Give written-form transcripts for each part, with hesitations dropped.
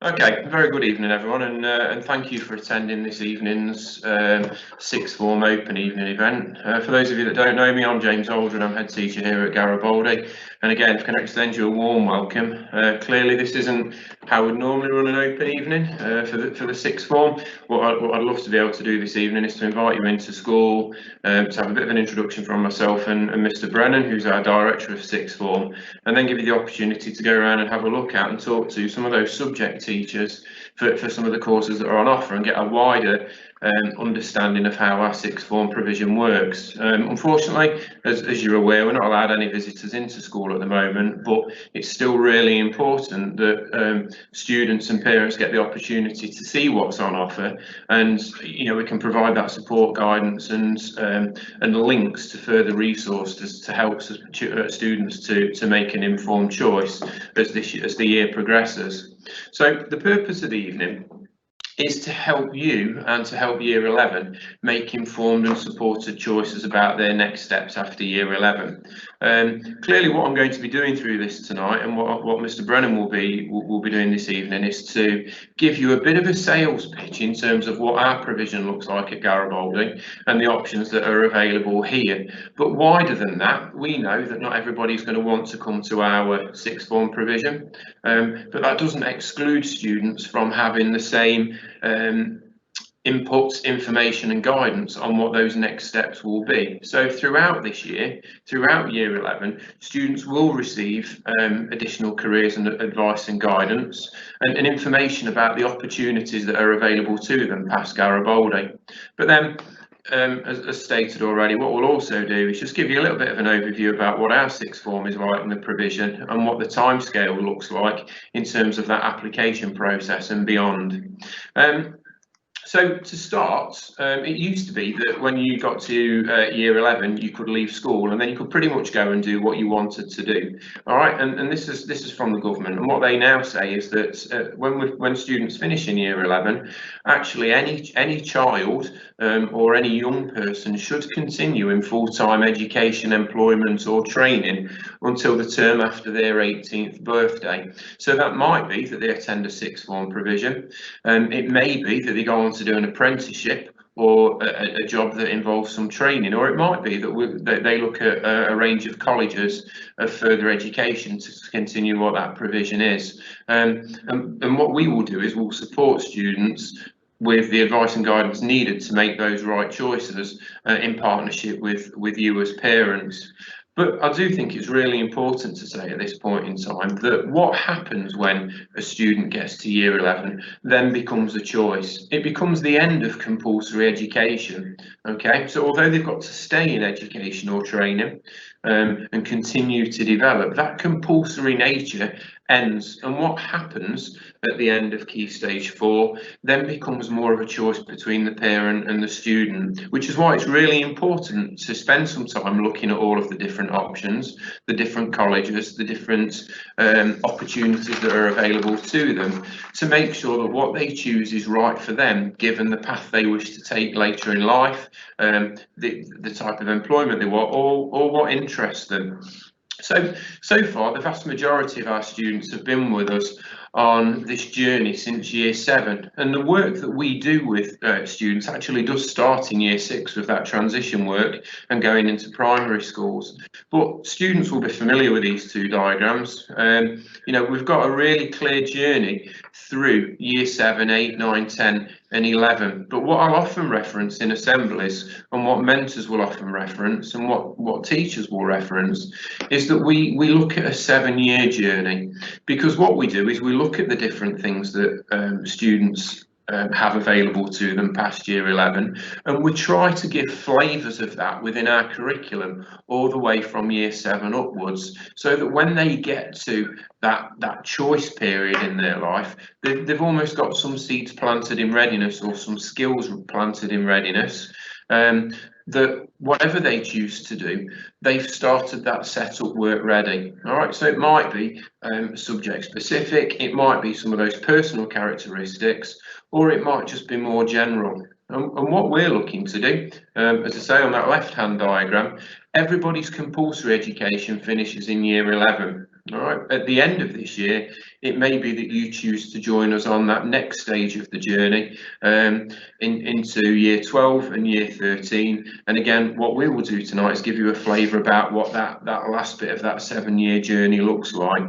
Okay, very good evening, everyone, and thank you for attending this evening's sixth form open evening event. For those of you that don't know me, I'm James Aldrin. I'm head teacher here at Garibaldi, and again, can I extend you a warm welcome. Clearly, this isn't how we'd normally run an open evening for the sixth form. What I'd love to be able to do this evening is to invite you into school, to have a bit of an introduction from myself and Mr. Brennan, who's our director of sixth form, and then give you the opportunity to go around and have a look at and talk to some of those subject teachers for some of the courses that are on offer and get a wider understanding of how our sixth form provision works. Unfortunately, as you're aware, we're not allowed any visitors into school at the moment, but it's still really important that students and parents get the opportunity to see what's on offer, and we can provide that support, guidance, and links to further resources to help students to make an informed choice as the year progresses. So the purpose of the evening is to help you and to help Year 11 make informed and supported choices about their next steps after Year 11. Clearly, what I'm going to be doing through this tonight, and what Mr. Brennan will be doing this evening, is to give you a bit of a sales pitch in terms of what our provision looks like at Garibaldi and the options that are available here. But wider than that, we know that not everybody's going to want to come to our sixth form provision, but that doesn't exclude students from having the same inputs, information and guidance on what those next steps will be. So throughout this year, throughout Year 11, students will receive additional careers and advice and guidance and information about the opportunities that are available to them past Garibaldi. But then, as stated already, what we'll also do is just give you a little bit of an overview about what our sixth form is like in the provision and what the timescale looks like in terms of that application process and beyond. So to start, it used to be that when you got to Year 11, you could leave school and then you could pretty much go and do what you wanted to do. All right, and this is from the government, and what they now say is that when students finish in Year 11, actually any child or any young person should continue in full-time education, employment or training until the term after their 18th birthday. So that might be that they attend a sixth form provision, it may be that they go on to do an apprenticeship or a job that involves some training, or it might be that they look at a range of colleges of further education to continue what that provision is. And what we will do is we'll support students with the advice and guidance needed to make those right choices in partnership with you as parents. But I do think it's really important to say at this point in time that what happens when a student gets to Year 11 then becomes a choice. It becomes the end of compulsory education. Okay, so although they've got to stay in education or training and continue to develop, that compulsory nature ends, and what happens at the end of Key Stage 4 then becomes more of a choice between the parent and the student, which is why it's really important to spend some time looking at all of the different options, the different colleges, the different opportunities that are available to them, to make sure that what they choose is right for them, given the path they wish to take later in life, the type of employment they want, or what interests them. So far, the vast majority of our students have been with us on this journey since Year 7, and the work that we do with students actually does start in Year 6 with that transition work and going into primary schools. But students will be familiar with these two diagrams. We've got a really clear journey through Year 7, 8, 9, 10 and 11, but what I'll often reference in assemblies and what mentors will often reference and what teachers will reference is that we look at a 7-year journey, because what we do is we look at the different things that students have available to them past Year 11, and we try to give flavours of that within our curriculum all the way from Year 7 upwards, so that when they get to that choice period in their life, they've almost got some seeds planted in readiness or some skills planted in readiness, that whatever they choose to do, they've started that setup work ready. All right, so it might be subject specific, it might be some of those personal characteristics, or it might just be more general. And what we're looking to do, as I say on that left-hand diagram, everybody's compulsory education finishes in Year 11. All right. At the end of this year, it may be that you choose to join us on that next stage of the journey into year 12 and year 13. And again, what we will do tonight is give you a flavour about what that last bit of that 7-year journey looks like.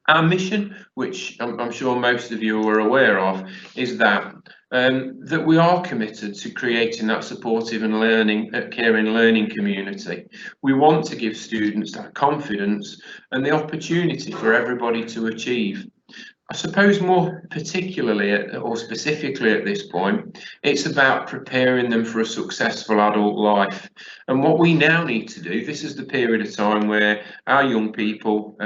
Our mission, which I'm sure most of you are aware of, is that we are committed to creating that supportive and caring learning community. We want to give students that confidence and the opportunity for everybody to achieve. I suppose more particularly or specifically at this point, it's about preparing them for a successful adult life. And what we now need to do, this is the period of time where our young people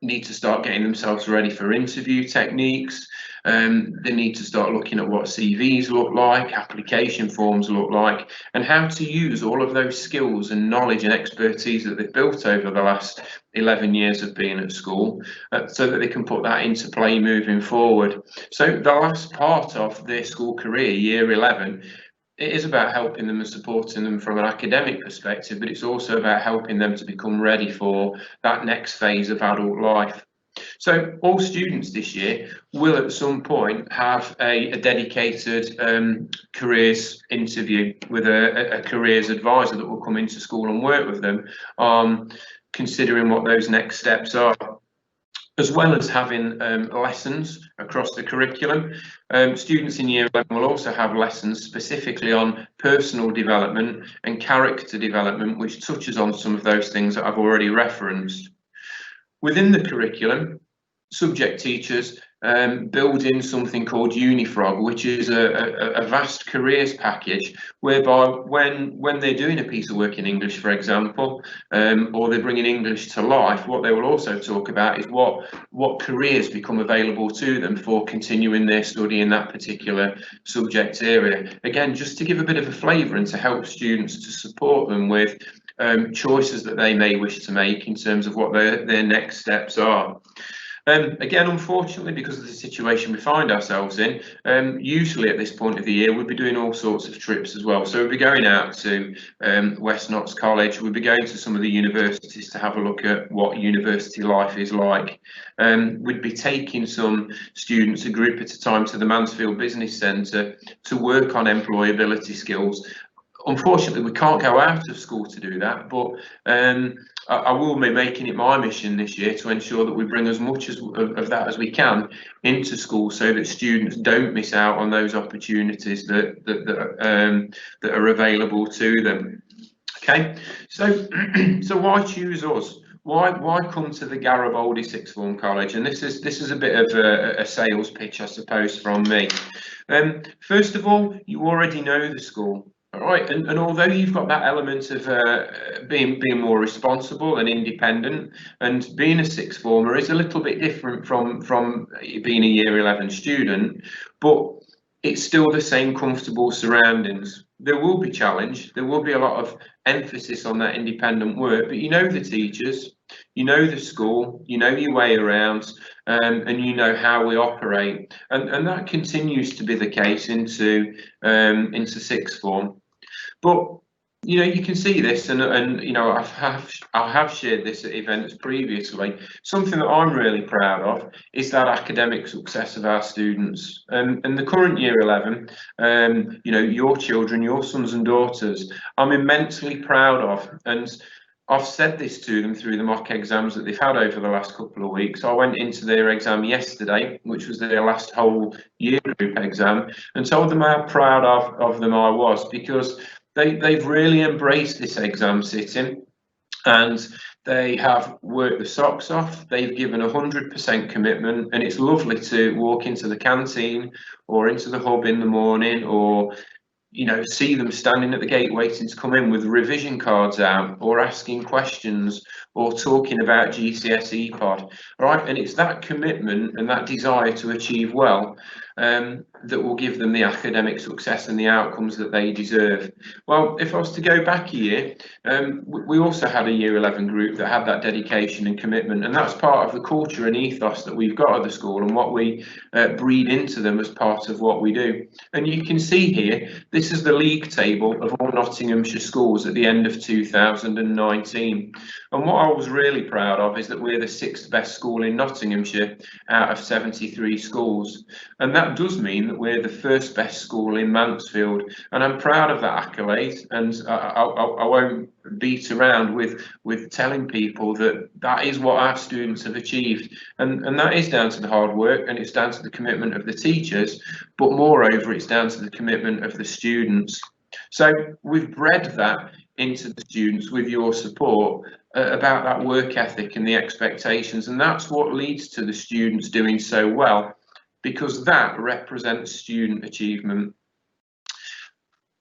need to start getting themselves ready for interview techniques. They need to start looking at what CVs look like, application forms look like, and how to use all of those skills and knowledge and expertise that they've built over the last 11 years of being at school, so that they can put that into play moving forward. So the last part of their school career, year 11, it is about helping them and supporting them from an academic perspective, but it's also about helping them to become ready for that next phase of adult life. So all students this year will at some point have a dedicated careers interview with a careers advisor that will come into school and work with them on considering what those next steps are, as well as having lessons across the curriculum. Students in year 11 will also have lessons specifically on personal development and character development, which touches on some of those things that I've already referenced. Within the curriculum, subject teachers build in something called Unifrog, which is a vast careers package whereby when they're doing a piece of work in English, for example, or they're bringing English to life, what they will also talk about is what careers become available to them for continuing their study in that particular subject area. Again, just to give a bit of a flavour and to help students, to support them with choices that they may wish to make in terms of what their next steps are. Again, unfortunately, because of the situation we find ourselves in, usually at this point of the year, we'll be doing all sorts of trips as well. So we'll be going out to West Notts College, we'll be going to some of the universities to have a look at what university life is like. We'd be taking some students, a group at a time, to the Mansfield Business Centre to work on employability skills. Unfortunately, we can't go out of school to do that, but I will be making it my mission this year to ensure that we bring as much of that as we can into school, so that students don't miss out on those opportunities that are available to them. Okay, so why choose us? Why come to the Garibaldi Sixth Form College? And this is a bit of a sales pitch, I suppose, from me. First of all, you already know the school. All right, and although you've got that element of being more responsible and independent, and being a sixth former is a little bit different from being a year 11 student, but it's still the same comfortable surroundings. There will be challenge, there will be a lot of emphasis on that independent work, but you know the teachers, you know the school, you know your way around, and you know how we operate, and that continues to be the case into sixth form. But you know, you can see this, and you know, I have shared this at events previously. Something that I'm really proud of is that academic success of our students. And the current year 11, you know, your children, your sons and daughters, I'm immensely proud of. And I've said this to them through the mock exams that they've had over the last couple of weeks. I went into their exam yesterday, which was their last whole year group exam, and told them how proud of them I was, because they've really embraced this exam sitting, and they have worked the socks off. They've given 100% commitment, and it's lovely to walk into the canteen or into the hub in the morning, or you know, see them standing at the gate waiting to come in with revision cards out, or asking questions, or talking about GCSE pod. All right, and it's that commitment and that desire to achieve well. that will give them the academic success and the outcomes that they deserve. Well, if I was to go back a year, we also had a Year 11 group that had that dedication and commitment, and that's part of the culture and ethos that we've got at the school and what we breed into them as part of what we do. And you can see here, this is the league table of all Nottinghamshire schools at the end of 2019. And what I was really proud of is that we're the 6th best school in Nottinghamshire out of 73 schools. And that does mean that we're the 1st best school in Mansfield. And I'm proud of that accolade. And I won't beat around with telling people that that is what our students have achieved. And that is down to the hard work, and it's down to the commitment of the teachers. But moreover, it's down to the commitment of the students. So we've bred that into the students with your support about that work ethic and the expectations, and that's what leads to the students doing so well, because that represents student achievement.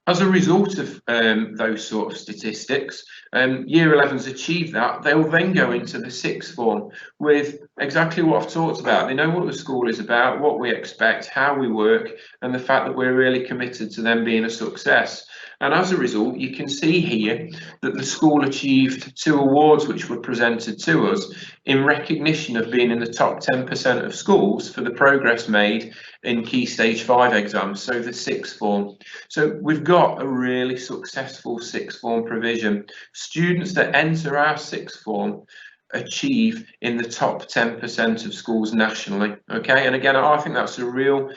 As a result of those sort of statistics, Year 11's achieved that. They'll then go into the 6th form with exactly what I've talked about. They know what the school is about, what we expect, how we work, and the fact that we're really committed to them being a success. And as a result, you can see here that the school achieved 2 awards which were presented to us in recognition of being in the top 10% of schools for the progress made in Key Stage 5 exams, so the 6th form. So we've got a really successful 6th form provision. Students that enter our 6th form achieve in the top 10% of schools nationally. Okay, and again, I think that's a real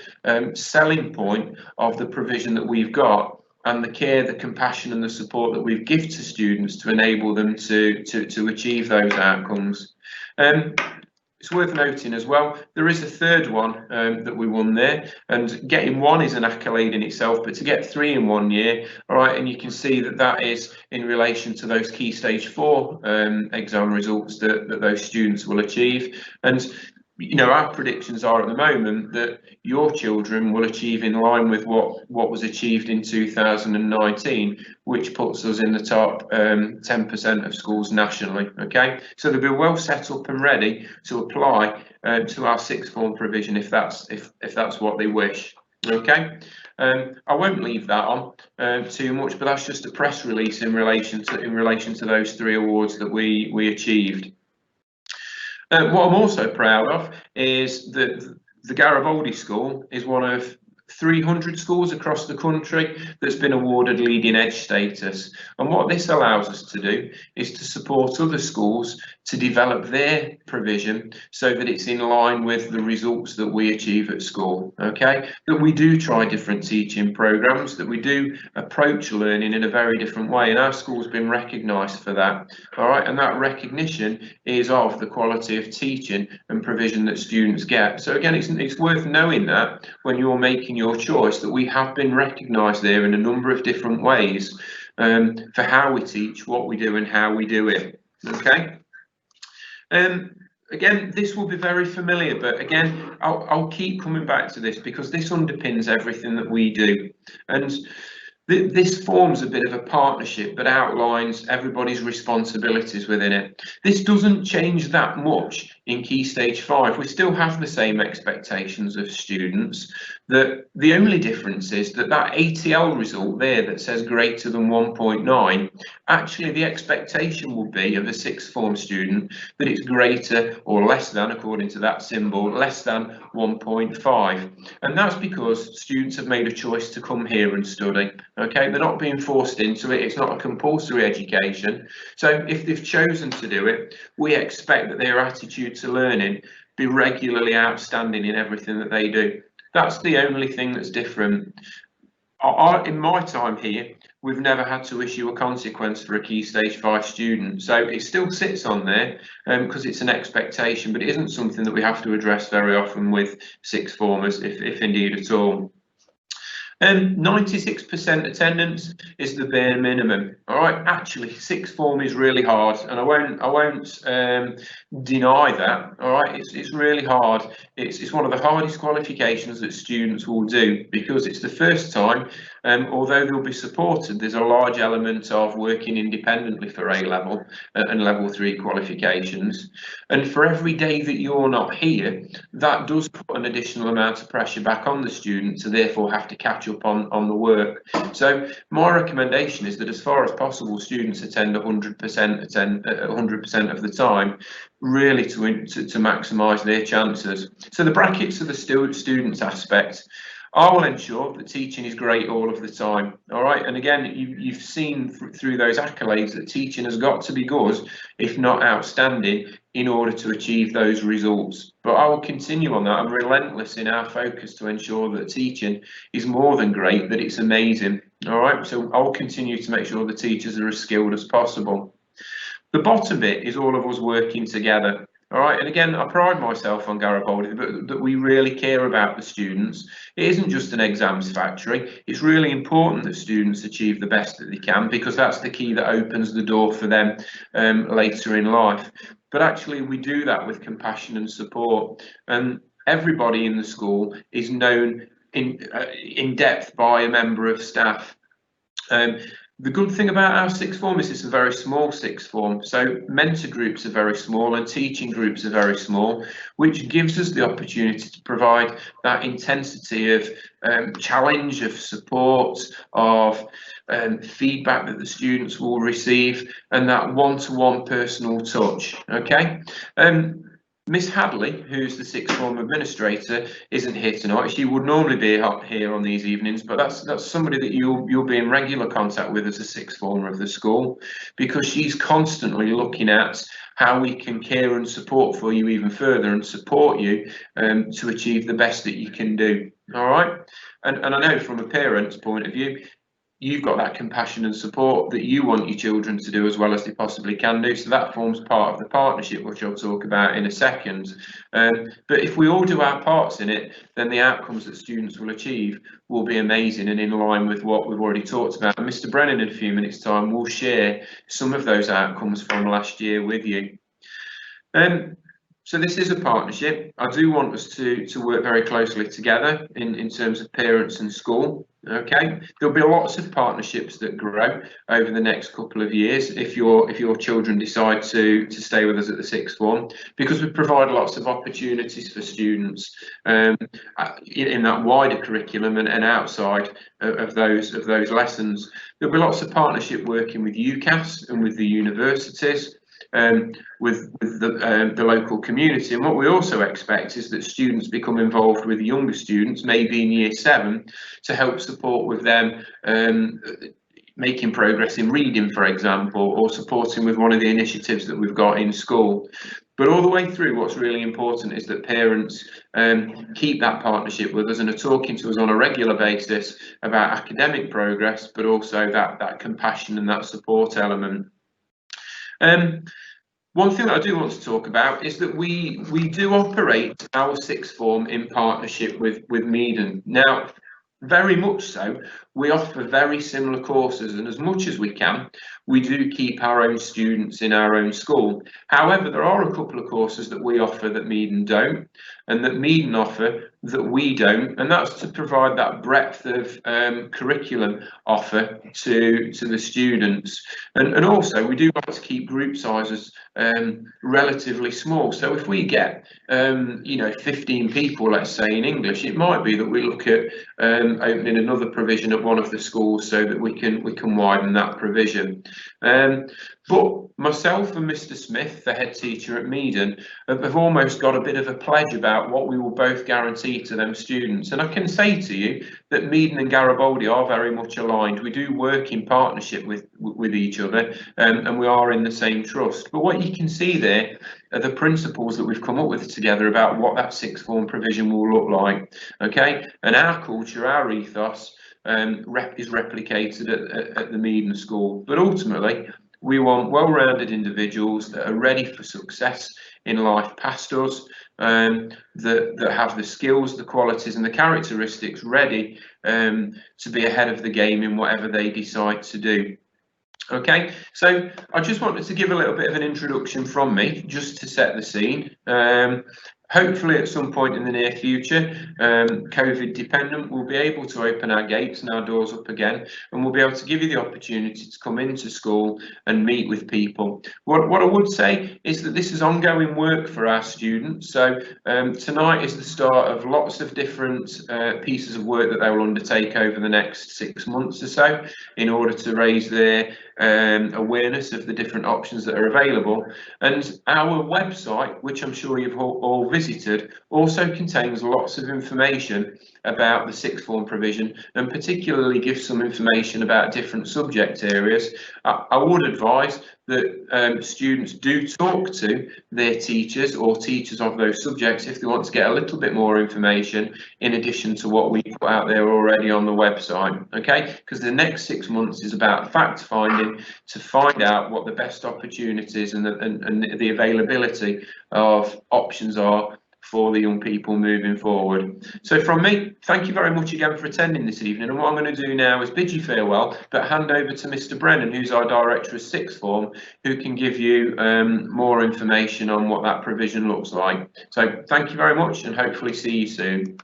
selling point of the provision that we've got, and the care, the compassion and the support that we give to students to enable them to achieve those outcomes. It's worth noting as well, there is a 3rd one that we won there, and getting 1 is an accolade in itself, but to get 3 in 1 year, all right, and you can see that that is in relation to those Key Stage 4 exam results that those students will achieve. And you know, our predictions are at the moment that your children will achieve in line with what was achieved in 2019, which puts us in the top 10% of schools nationally. Okay, so they'll be well set up and ready to apply to our 6th form provision if that's what they wish. Okay, I won't leave that on too much, but that's just a press release in relation to those 3 awards that we achieved. What I'm also proud of is that the Garibaldi School is one of 300 schools across the country that's been awarded leading edge status. And what this allows us to do is to support other schools to develop their provision so that it's in line with the results that we achieve at school. Okay, that we do try different teaching programs, that we do approach learning in a very different way, and our school's been recognised for that. All right, and that recognition is of the quality of teaching and provision that students get. So again, it's worth knowing that when you're making your choice, that we have been recognised there in a number of different ways for how we teach, what we do and how we do it. Okay. Again, this will be very familiar, but again, I'll keep coming back to this because this underpins everything that we do. And this forms a bit of a partnership that outlines everybody's responsibilities within it. This doesn't change that much in Key Stage 5. We still have the same expectations of students. The only difference is that ATL result there that says greater than 1.9, actually the expectation will be of a 6th form student that it's greater or less than, according to that symbol, less than 1.5. And that's because students have made a choice to come here and study. Okay, they're not being forced into it. It's not a compulsory education. So if they've chosen to do it, we expect that their attitude to learning be regularly outstanding in everything that they do. That's the only thing that's different. In my time here, we've never had to issue a consequence for a Key Stage 5 student. So it still sits on there because it's an expectation, but it isn't something that we have to address very often with 6th formers, if indeed at all. 96% attendance is the bare minimum. All right, actually 6th form is really hard, and I won't deny that. All right, it's really hard. It's one of the hardest qualifications that students will do because it's the first time although they'll be supported, there's a large element of working independently for A-level and level 3 qualifications. And for every day that you're not here, that does put an additional amount of pressure back on the student to therefore have to catch up on the work. So my recommendation is that as far as possible, students attend 100% of the time, really to maximise their chances. So the brackets are the students aspect. I will ensure that teaching is great all of the time. All right, and again, you've seen through those accolades that teaching has got to be good, if not outstanding, in order to achieve those results. But I will continue on that. I'm relentless in our focus to ensure that teaching is more than great, that it's amazing. All right, so I'll continue to make sure the teachers are as skilled as possible. The bottom bit is all of us working together. All right, and again, I pride myself on Garibaldi, but that we really care about the students. It isn't just an exams factory. It's really important that students achieve the best that they can, because that's the key that opens the door for them later in life. But actually, we do that with compassion and support. And everybody in the school is known in depth by a member of staff. The good thing about our sixth form is it's a very small sixth form, so mentor groups are very small and teaching groups are very small, which gives us the opportunity to provide that intensity of challenge, of support, of feedback that the students will receive, and that one-to-one personal touch. Okay. Miss Hadley, who's the sixth form administrator, isn't here tonight. She would normally be here on these evenings, but that's somebody that you'll be in regular contact with as a sixth former of the school, because she's constantly looking at how we can care and support for you even further and support you to achieve the best that you can do. All right, and I know from a parent's point of view, you've got that compassion and support that you want your children to do as well as they possibly can do. So that forms part of the partnership, which I'll talk about in a second. But if we all do our parts in it, then the outcomes that students will achieve will be amazing and in line with what we've already talked about. And Mr. Brennan, in a few minutes' time, will share some of those outcomes from last year with you. So this is a partnership. I do want us to work very closely together in terms of parents and school. Okay, there'll be lots of partnerships that grow over the next couple of years if your children decide to stay with us at the sixth form, because we provide lots of opportunities for students in that wider curriculum and outside of those lessons. There'll be lots of partnership working with UCAS and with the universities. With the local community, and what we also expect is that students become involved with younger students, maybe in year 7, to help support with them making progress in reading, for example, or supporting with one of the initiatives that we've got in school. But all the way through, what's really important is that parents keep that partnership with us and are talking to us on a regular basis about academic progress, but also that compassion and that support element. One thing that I do want to talk about is that we do operate our sixth form in partnership with Meaden. Now, very much so, we offer very similar courses, and as much as we can, we do keep our own students in our own school. However, there are a couple of courses that we offer that Meaden don't, and that Meaden offer that we don't, and that's to provide that breadth of curriculum offer to the students. And also, we do like to keep group sizes relatively small. So if we get 15 people, let's say, in English, it might be that we look at opening another provision at one of the schools so that we can widen that provision. But myself and Mr. Smith, the head teacher at Meaden, have almost got a bit of a pledge about what we will both guarantee to them students. And I can say to you that Meaden and Garibaldi are very much aligned. We do work in partnership with each other, and we are in the same trust. But what you can see there are the principles that we've come up with together about what that sixth form provision will look like. Okay, and our culture, our ethos is replicated at the Meaden School. But ultimately, we want well-rounded individuals that are ready for success in life past us, that have the skills, the qualities and the characteristics ready to be ahead of the game in whatever they decide to do. Okay, so I just wanted to give a little bit of an introduction from me, just to set the scene. Hopefully at some point in the near future, COVID dependent, we'll be able to open our gates and our doors up again, and we'll be able to give you the opportunity to come into school and meet with people. What I would say is that this is ongoing work for our students. So tonight is the start of lots of different pieces of work that they will undertake over the next 6 months or so in order to raise their awareness of the different options that are available. And our website, which I'm sure you've all visited, also contains lots of information about the sixth form provision, and particularly gives some information about different subject areas. I would advise that students do talk to their teachers or teachers of those subjects if they want to get a little bit more information in addition to what we put out there already on the website, okay? Because the next 6 months is about fact finding to find out what the best opportunities and the availability of options are for the young people moving forward. So from me, thank you very much again for attending this evening, and what I'm going to do now is bid you farewell, but hand over to Mr. Brennan, who's our Director of Sixth Form, who can give you more information on what that provision looks like. So thank you very much, and hopefully see you soon.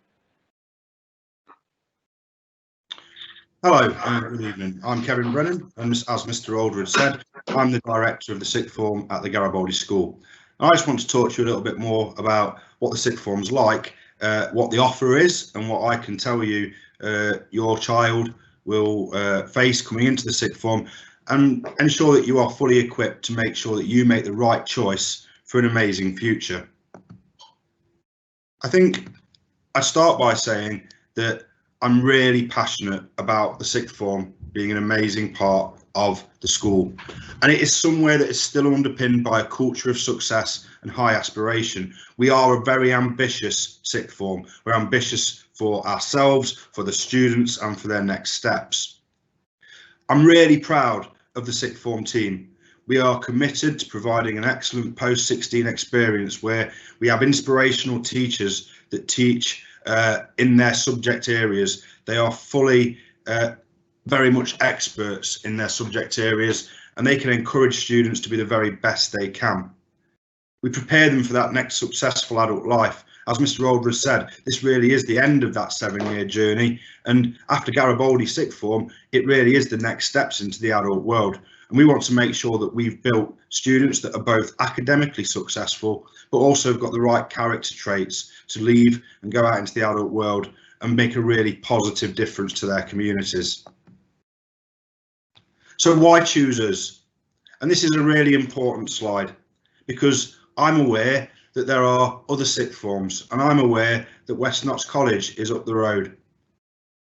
Hello, good evening. I'm Kevin Brennan, and as Mr. Aldred said, I'm the Director of the Sixth Form at the Garibaldi School. I just want to talk to you a little bit more about what the sixth form's like, what the offer is, and what I can tell you your child will face coming into the sixth form, and ensure that you are fully equipped to make sure that you make the right choice for an amazing future. I think I'd start by saying that I'm really passionate about the sixth form being an amazing part of the school, and it is somewhere that is still underpinned by a culture of success and high aspiration. We are a very ambitious sixth form. We're ambitious for ourselves, for the students, and for their next steps. I'm really proud of the sixth form team. We are committed to providing an excellent post-16 experience where we have inspirational teachers that teach in their subject areas. They are fully very much experts in their subject areas, and they can encourage students to be the very best they can. We prepare them for that next successful adult life. As Mr. Aldred said, this really is the end of that 7-year journey, and after Garibaldi sixth form, it really is the next steps into the adult world. And we want to make sure that we've built students that are both academically successful, but also have got the right character traits to leave and go out into the adult world and make a really positive difference to their communities. So why choose us? And this is a really important slide, because I'm aware that there are other sixth forms, and I'm aware that West Notts College is up the road.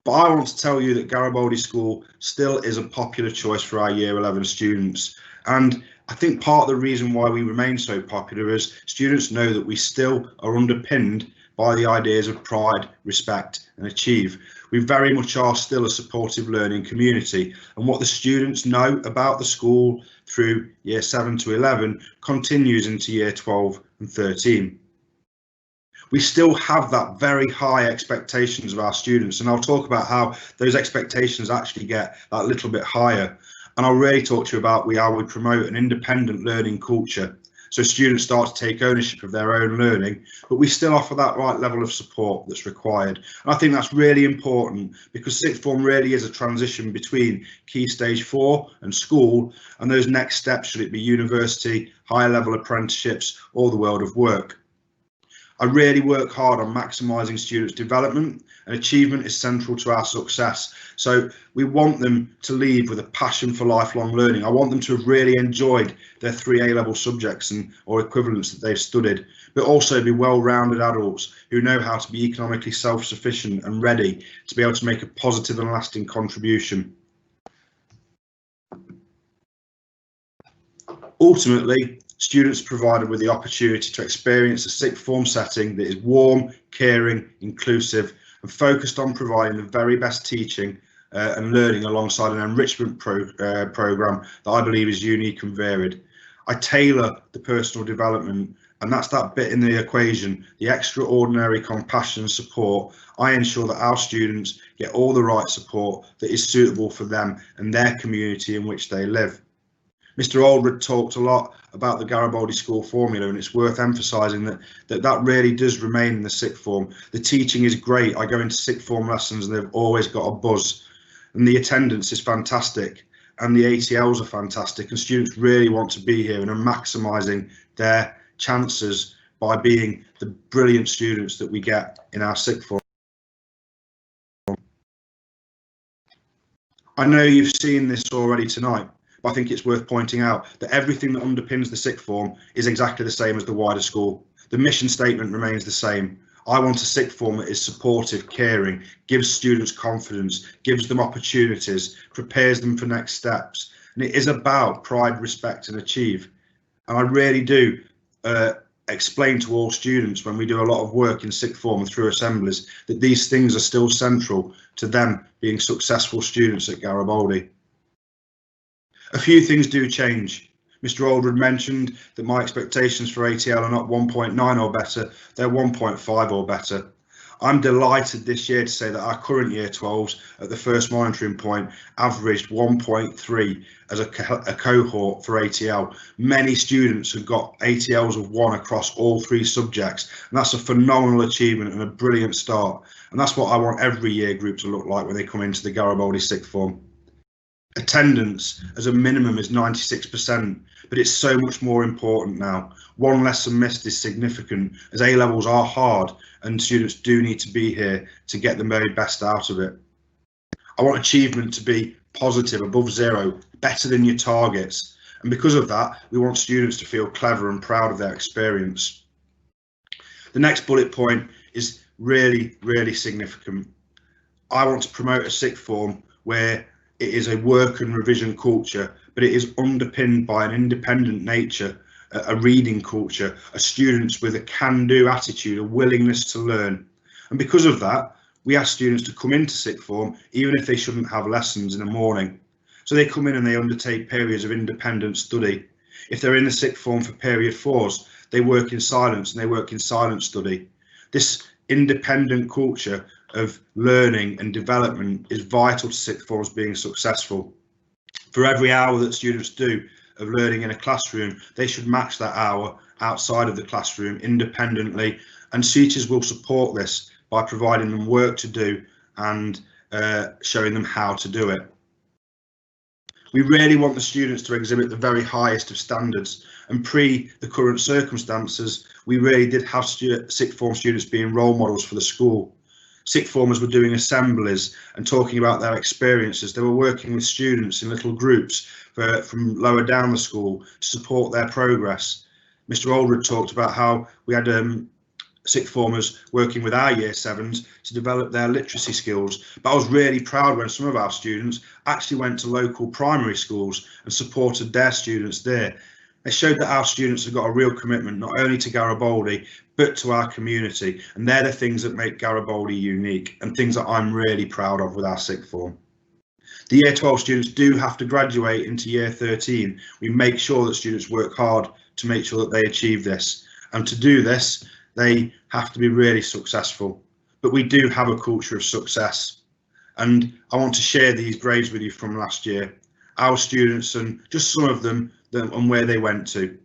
But I want to tell you that Garibaldi School still is a popular choice for our Year 11 students. And I think part of the reason why we remain so popular is students know that we still are underpinned by the ideas of pride, respect and achieve. We very much are still a supportive learning community, and what the students know about the school through Year 7 to 11 continues into Year 12 and 13. We still have that very high expectations of our students, and I'll talk about how those expectations actually get that little bit higher. And I'll really talk to you about how we promote an independent learning culture, so students start to take ownership of their own learning, but we still offer that right level of support that's required. And I think that's really important, because sixth form really is a transition between Key Stage 4 and school, and those next steps, should it be university, higher level apprenticeships, or the world of work. I really work hard on maximising students' development, and achievement is central to our success. So we want them to leave with a passion for lifelong learning. I want them to have really enjoyed their 3 A-level subjects or equivalents that they've studied, but also be well-rounded adults who know how to be economically self-sufficient and ready to be able to make a positive and lasting contribution. Ultimately, students are provided with the opportunity to experience a sixth form setting that is warm, caring, inclusive and focused on providing the very best teaching and learning alongside an enrichment programme that I believe is unique and varied. I tailor the personal development, and that's that bit in the equation, the extraordinary compassion and support. I ensure that our students get all the right support that is suitable for them and their community in which they live. Mr. Aldred talked a lot about the Garibaldi School formula, and it's worth emphasising that really does remain in the sixth form. The teaching is great. I go into sixth form lessons and they've always got a buzz, and the attendance is fantastic, and the ATLs are fantastic, and students really want to be here and are maximising their chances by being the brilliant students that we get in our sixth form. I know you've seen this already tonight, but I think it's worth pointing out that everything that underpins the sixth form is exactly the same as the wider school. The mission statement remains the same. I want a sixth form that is supportive, caring, gives students confidence, gives them opportunities, prepares them for next steps. And it is about pride, respect and achieve. And I really do explain to all students when we do a lot of work in sixth form and through assemblies that these things are still central to them being successful students at Garibaldi. A few things do change. Mr. Aldred mentioned that my expectations for ATL are not 1.9 or better, they're 1.5 or better. I'm delighted this year to say that our current year 12s at the first monitoring point averaged 1.3 as a cohort for ATL. Many students have got ATLs of 1 across all 3 subjects, and that's a phenomenal achievement and a brilliant start. And that's what I want every year group to look like when they come into the Garibaldi sixth form. Attendance as a minimum is 96%, but it's so much more important now. One lesson missed is significant, as A-levels are hard and students do need to be here to get the very best out of it. I want achievement to be positive, above 0, better than your targets, and because of that we want students to feel clever and proud of their experience. The next bullet point is really significant. I want to promote a sixth form where it is a work and revision culture, but it is underpinned by an independent nature, a reading culture, a students with a can-do attitude, a willingness to learn. And because of that, we ask students to come into sixth form, even if they shouldn't have lessons in the morning. So they come in and they undertake periods of independent study. If they're in the sixth form for period 4s, they work in silence and they work in silent study. This independent culture of learning and development is vital to sixth forms being successful. For every hour that students do of learning in a classroom, they should match that hour outside of the classroom independently, and teachers will support this by providing them work to do and showing them how to do it. We really want the students to exhibit the very highest of standards, and pre the current circumstances, we really did have sixth form students being role models for the school. Sixth formers were doing assemblies and talking about their experiences. They were working with students in little groups from lower down the school to support their progress. Mr. Aldred talked about how we had sixth formers working with our year 7s to develop their literacy skills, but I was really proud when some of our students actually went to local primary schools and supported their students there. They showed that our students have got a real commitment not only to Garibaldi but to our community, and they're the things that make Garibaldi unique and things that I'm really proud of with our sixth form. The year 12 students do have to graduate into year 13. We make sure that students work hard to make sure that they achieve this, and to do this they have to be really successful. But we do have a culture of success, and I want to share these grades with you from last year, our students and just some of them and where they went to.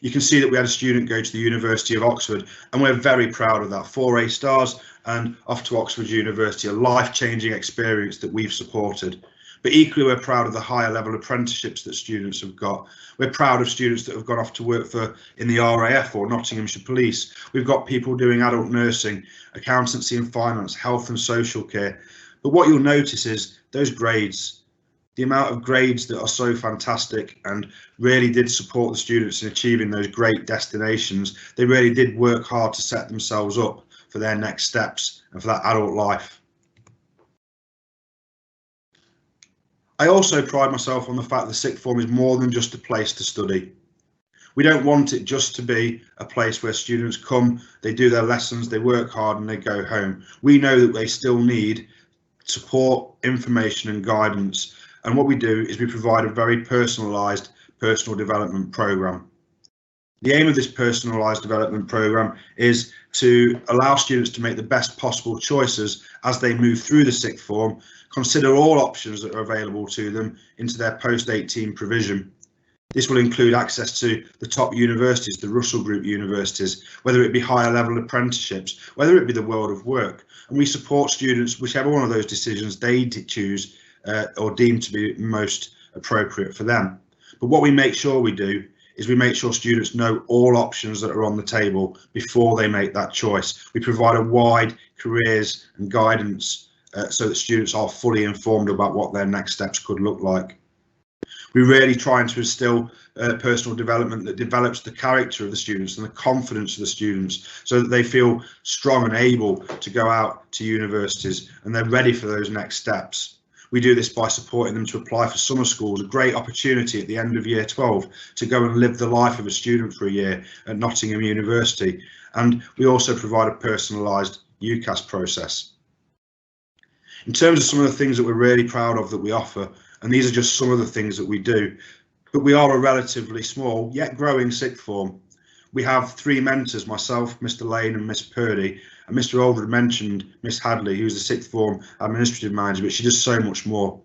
You can see that we had a student go to the University of Oxford, and we're very proud of that. 4 A stars and off to Oxford University, a life-changing experience that we've supported. But equally, we're proud of the higher level apprenticeships that students have got. We're proud of students that have gone off to work in the RAF or Nottinghamshire Police. We've got people doing adult nursing, accountancy and finance, health and social care. But what you'll notice is those grades, the amount of grades that are so fantastic and really did support the students in achieving those great destinations. They really did work hard to set themselves up for their next steps and for that adult life. I also pride myself on the fact that sixth form is more than just a place to study. We don't want it just to be a place where students come, they do their lessons, they work hard and they go home. We know that they still need support, information and guidance. And what we do is we provide a very personalised personal development programme. The aim of this personalised development programme is to allow students to make the best possible choices as they move through the sixth form, consider all options that are available to them into their post-18 provision. This will include access to the top universities, the Russell Group universities, whether it be higher level apprenticeships, whether it be the world of work. And we support students, whichever one of those decisions they choose or deem to be most appropriate for them. But what we make sure we do is we make sure students know all options that are on the table before they make that choice. We provide a wide careers and guidance so that students are fully informed about what their next steps could look like. We really try to instill personal development that develops the character of the students and the confidence of the students so that they feel strong and able to go out to universities and they're ready for those next steps. We do this by supporting them to apply for summer schools, a great opportunity at the end of year 12 to go and live the life of a student for a year at Nottingham University. And we also provide a personalised UCAS process. In terms of some of the things that we're really proud of that we offer, and these are just some of the things that we do, but we are a relatively small yet growing sixth form. We have 3 mentors, myself, Mr. Lane and Miss Purdy, and Mr. Aldred mentioned Miss Hadley, who's the sixth form administrative manager, but she does so much more.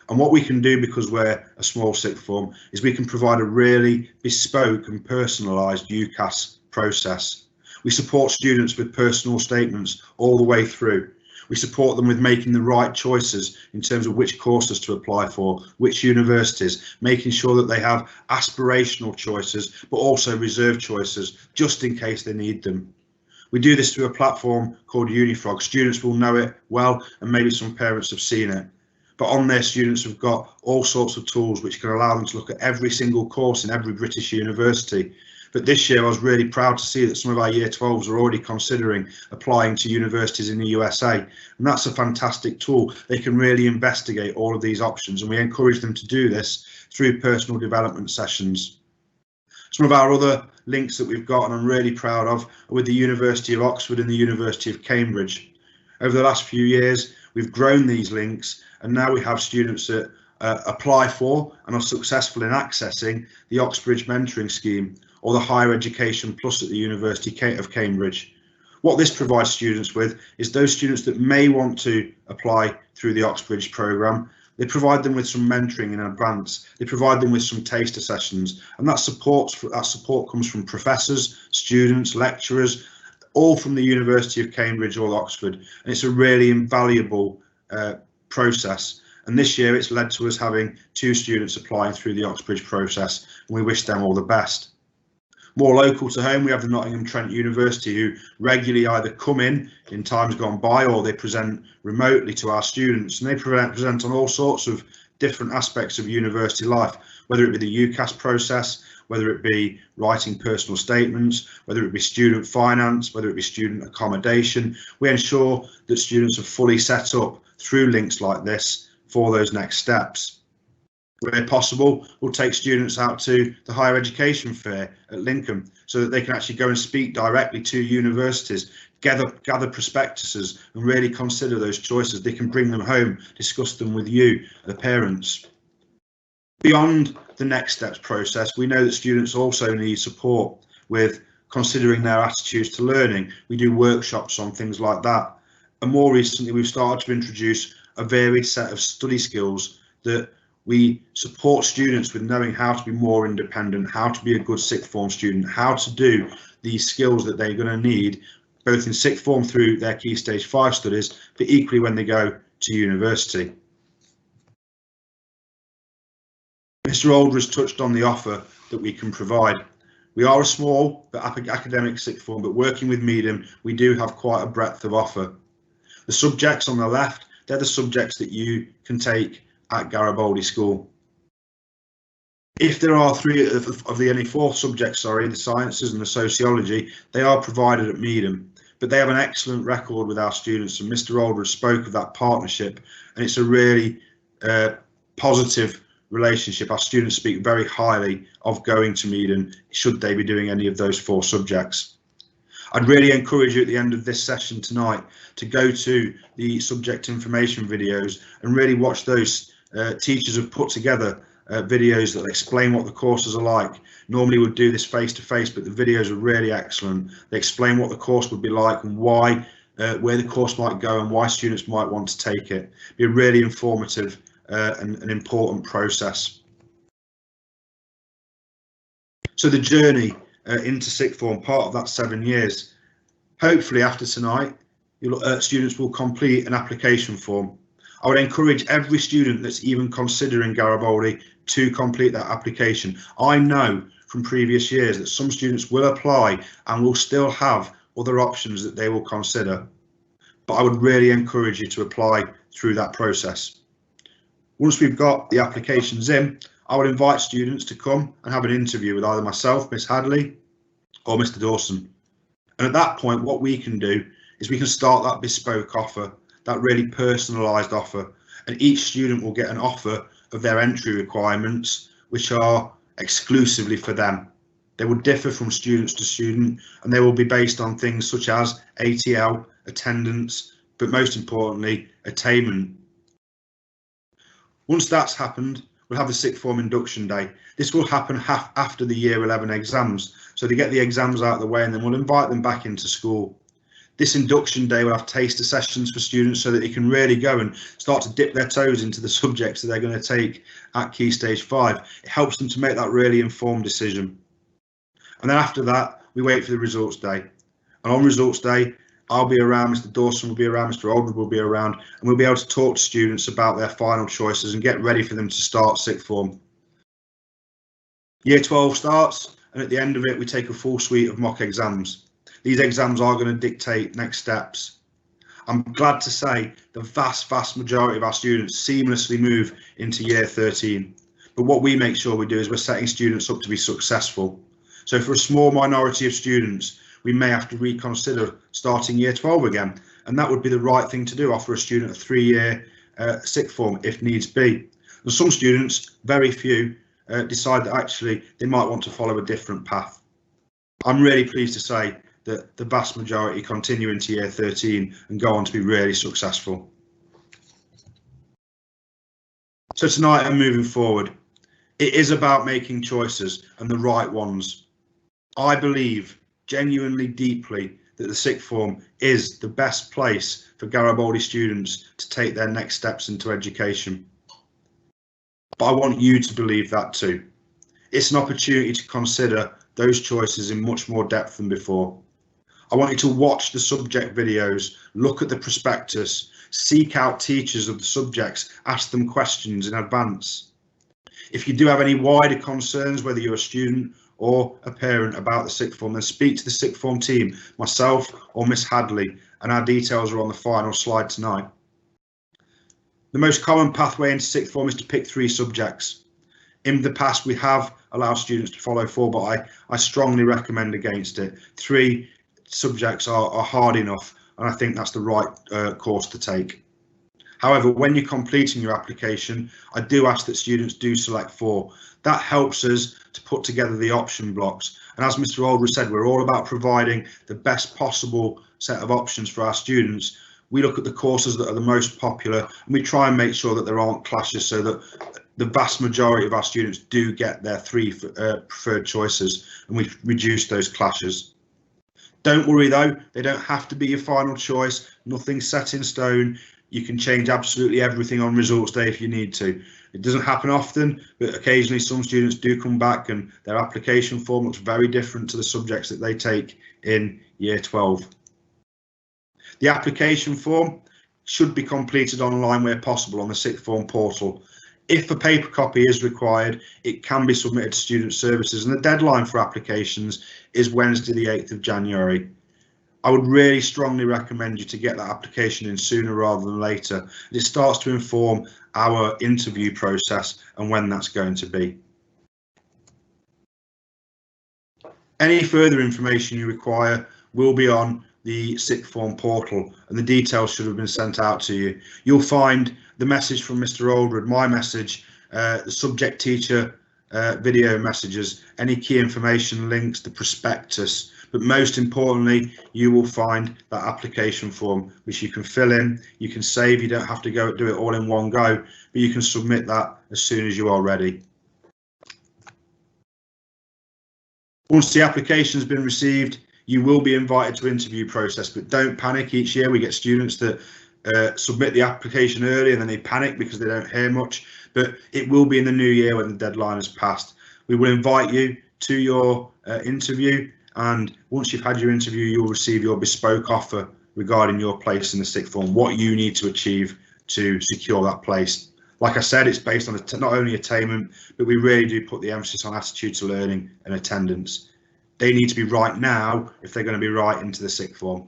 And what we can do, because we're a small sixth form, is we can provide a really bespoke and personalised UCAS process. We support students with personal statements all the way through. We support them with making the right choices in terms of which courses to apply for, which universities, making sure that they have aspirational choices, but also reserve choices, just in case they need them. We do this through a platform called Unifrog. Students will know it well, and maybe some parents have seen it. But on there, students have got all sorts of tools which can allow them to look at every single course in every British university. But this year I was really proud to see that some of our year 12s are already considering applying to universities in the USA. And that's a fantastic tool. They can really investigate all of these options, and we encourage them to do this through personal development sessions. Some of our other links that we've got, and I'm really proud of, are with the University of Oxford and the University of Cambridge. Over the last few years, we've grown these links, and now we have students that apply for and are successful in accessing the Oxbridge Mentoring Scheme, or the Higher Education Plus at the University of Cambridge. What this provides students with is those students that may want to apply through the Oxbridge programme. They provide them with some mentoring in advance. They provide them with some taster sessions, and that support comes from professors, students, lecturers, all from the University of Cambridge or Oxford, and it's a really invaluable process. And this year it's led to us having 2 students applying through the Oxbridge process, and we wish them all the best. More local to home, we have the Nottingham Trent University, who regularly either come in times gone by, or they present remotely to our students, and they present on all sorts of different aspects of university life, whether it be the UCAS process, whether it be writing personal statements, whether it be student finance, whether it be student accommodation. We ensure that students are fully set up through links like this for those next steps. Where possible, we'll take students out to the Higher Education Fair at Lincoln so that they can actually go and speak directly to universities, gather prospectuses and really consider those choices. They can bring them home, discuss them with you, the parents. Beyond the next steps process, we know that students also need support with considering their attitudes to learning. We do workshops on things like that. And more recently, we've started to introduce a varied set of study skills that we support students with knowing how to be more independent, how to be a good sixth form student, how to do these skills that they're going to need, both in sixth form through their Key Stage 5 studies, but equally when they go to university. Mr. Aldred has touched on the offer that we can provide. We are a small but academic sixth form, but working with Medium, we do have quite a breadth of offer. The subjects on the left, they're the subjects that you can take at Garibaldi School. If there are 3 of the only 4 subjects, the sciences and the sociology, they are provided at Medium, but they have an excellent record with our students, and Mr. Aldred spoke of that partnership, and it's a really positive relationship. Our students speak very highly of going to Medium should they be doing any of those 4 subjects. I'd really encourage you at the end of this session tonight to go to the subject information videos and really watch those. Teachers have put together videos that explain what the courses are like. Normally we'd do this face to face, but the videos are really excellent. They explain what the course would be like and why, where the course might go and why students might want to take it. It'd be a really informative and an important process. So the journey into sixth form, part of that 7 years, hopefully after tonight, students will complete an application form. I would encourage every student that's even considering Garibaldi to complete that application. I know from previous years that some students will apply and will still have other options that they will consider. But I would really encourage you to apply through that process. Once we've got the applications in, I would invite students to come and have an interview with either myself, Miss Hadley, or Mr. Dawson. And at that point, what we can do is we can start that bespoke offer, that really personalised offer, and each student will get an offer of their entry requirements, which are exclusively for them. They will differ from student to student, and they will be based on things such as ATL, attendance, but most importantly, attainment. Once that's happened, we'll have the sixth form induction day. This will happen after the year 11 exams, so they get the exams out of the way, and then we'll invite them back into school. This induction day will have taster sessions for students so that they can really go and start to dip their toes into the subjects that they're going to take at Key Stage 5. It helps them to make that really informed decision. And then after that, we wait for the results day. And on results day, I'll be around, Mr. Dawson will be around, Mr. Aldred will be around, and we'll be able to talk to students about their final choices and get ready for them to start sixth form. Year 12 starts, and at the end of it, we take a full suite of mock exams. These exams are going to dictate next steps. I'm glad to say the vast majority of our students seamlessly move into year 13. But what we make sure we do is we're setting students up to be successful. So for a small minority of students, we may have to reconsider starting year 12 again. And that would be the right thing to do, offer a student a 3-year sixth form if needs be. And some students, very few, decide that actually they might want to follow a different path. I'm really pleased to say that the vast majority continue into year 13 and go on to be really successful. So tonight and moving forward, it is about making choices and the right ones. I believe genuinely deeply that the sixth form is the best place for Garibaldi students to take their next steps into education. But I want you to believe that too. It's an opportunity to consider those choices in much more depth than before. I want you to watch the subject videos, look at the prospectus, seek out teachers of the subjects, ask them questions in advance. If you do have any wider concerns, whether you're a student or a parent about the sixth form, then speak to the sixth form team, myself or Miss Hadley, and our details are on the final slide tonight. The most common pathway into sixth form is to pick 3 subjects. In the past, we have allowed students to follow 4, but I strongly recommend against it. 3 subjects are hard enough, and I think that's the right course to take. However, when you're completing your application, I do ask that students do select 4. That helps us to put together the option blocks. And as Mr. Aldred said, we're all about providing the best possible set of options for our students. We look at the courses that are the most popular, and we try and make sure that there aren't clashes so that the vast majority of our students do get their 3 preferred choices, and we reduce those clashes. Don't worry though, they don't have to be your final choice. Nothing's set in stone. You can change absolutely everything on results day if you need to. It doesn't happen often, but occasionally some students do come back and their application form looks very different to the subjects that they take in year 12. The application form should be completed online where possible on the sixth form portal. If a paper copy is required, it can be submitted to Student Services, and the deadline for applications is Wednesday the 8th of January. I would really strongly recommend you to get that application in sooner rather than later. It starts to inform our interview process and when that's going to be. Any further information you require will be on the sixth form portal, and the details should have been sent out to you. You'll find the message from Mr. Aldred, my message, the subject teacher video messages, any key information links, the prospectus, but most importantly, you will find that application form which you can fill in, you can save, you don't have to go do it all in one go, but you can submit that as soon as you are ready. Once the application has been received, you will be invited to interview process, but don't panic. Each year we get students that submit the application early and then they panic because they don't hear much, but it will be in the new year when the deadline has passed. We will invite you to your interview, and once you've had your interview, you'll receive your bespoke offer regarding your place in the sixth form, what you need to achieve to secure that place. Like I said, it's based on not only attainment, but we really do put the emphasis on attitude to learning and attendance. They need to be right now if they're going to be right into the sixth form.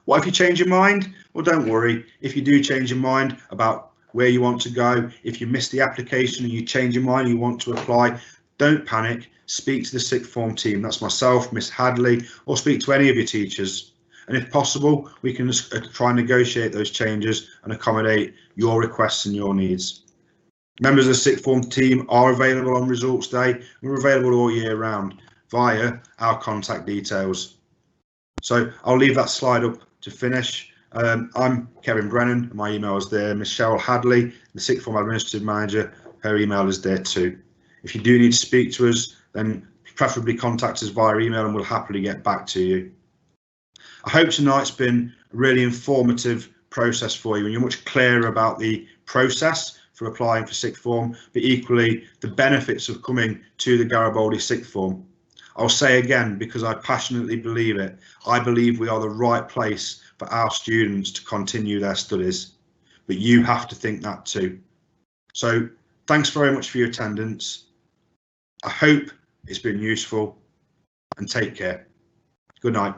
What if you change your mind? Well, don't worry. If you do change your mind about where you want to go, if you miss the application and you change your mind and you want to apply, don't panic. Speak to the sixth form team. That's myself, Miss Hadley, or speak to any of your teachers. And if possible, we can just try and negotiate those changes and accommodate your requests and your needs. Members of the sixth form team are available on results day. We're available all year round via our contact details. So I'll leave that slide up to finish. I'm Kevin Brennan, and my email is there. Miss Cheryl Hadley, the sixth form administrative manager, her email is there too. If you do need to speak to us, then preferably contact us via email and we'll happily get back to you. I hope tonight's been a really informative process for you and you're much clearer about the process for applying for sixth form, but equally the benefits of coming to the Garibaldi sixth form. I'll say again, because I passionately believe it, I believe we are the right place for our students to continue their studies, but you have to think that too. So thanks very much for your attendance. I hope it's been useful and take care. Good night.